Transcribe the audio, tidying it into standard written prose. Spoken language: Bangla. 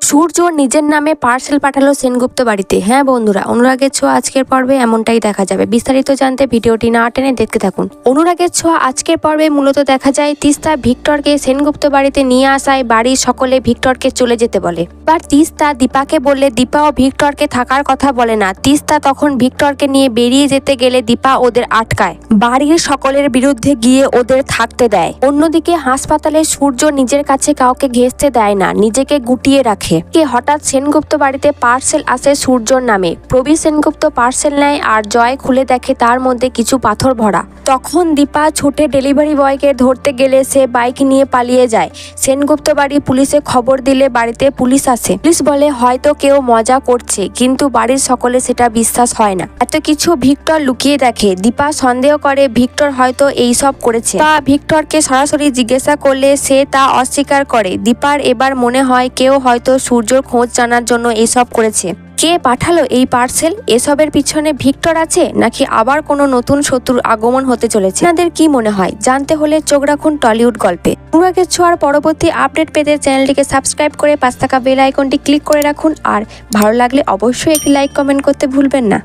সূর্য নিজের নামে পার্সেল পাঠালো সেনগুপ্ত বাড়িতে। হ্যাঁ বন্ধুরা, অনুরাগের ছোঁয়া আজকের পর্বে এমনটাই দেখা যাবে। বিস্তারিত জানতে ভিডিওটি না টেনে দেখতে থাকুন। অনুরাগের ছোঁয়া আজকের পর্বে মূলত দেখা যায় তিস্তা ভিক্টরকে সেনগুপ্ত বাড়িতে নিয়ে আসায় বাড়ির সকলে ভিক্টরকে চলে যেতে বলে। এবার তিস্তা দীপাকে বললে দীপাও ভিক্টরকে থাকার কথা বলে না। তিস্তা তখন ভিক্টরকে নিয়ে বেরিয়ে যেতে গেলে দীপা ওদের আটকায়, বাড়ির সকলের বিরুদ্ধে গিয়ে ওদের থাকতে দেয়। অন্যদিকে হাসপাতালে সূর্য নিজের কাছে কাউকে ঘেঁষতে দেয় না, নিজেকে গুটিয়ে রাখে। হঠাৎ সেনগুপ্ত বাড়িতে পার্সেল আসে সূর্যর নামে। প্রবীর সেনগুপ্ত পার্সেল নেয় আর জয় খুলে দেখে তার মধ্যে কিছু পাথর ভরা। তখন দীপা ছুটে ডেলিভারি বয়কে ধরতে গেলে সে বাইক নিয়ে পালিয়ে যায়। সেনগুপ্ত বাড়ি পুলিশে খবর দিলে বাড়িতে পুলিশ আসে। পুলিশ বলে হয়তো কেউ মজা করছে, কিন্তু বাড়ির সকলে সেটা বিশ্বাস হয় না। এত কিছু ভিক্টর লুকিয়ে দেখে। দীপা সন্দেহ করে ভিক্টর হয়তো এইসব করেছে। তা ভিক্টরকে সরাসরি জিজ্ঞাসা করলে সে তা অস্বীকার করে। দীপার এবার মনে হয় কেউ হয়তো সূর্যর খোঁজ জানার জন্য এইসব করেছে। কে পাঠালো এই পার্সেল? এসবের পিছনে ভিক্টর আছে নাকি আবার কোনো নতুন শত্রুর আগমন হতে চলেছে? আপনাদের কি মনে হয়? জানতে হলে চোখ রাখুন টলিউড গল্পে। অনুরাগের ছোঁয়ার পরবর্তী আপডেট পেতে চ্যানেলটিকে সাবস্ক্রাইব করে পাশে থাকা বেল আইকনটি ক্লিক করে রাখুন। আর ভালো লাগলে অবশ্যই একটি লাইক কমেন্ট করতে ভুলবেন না।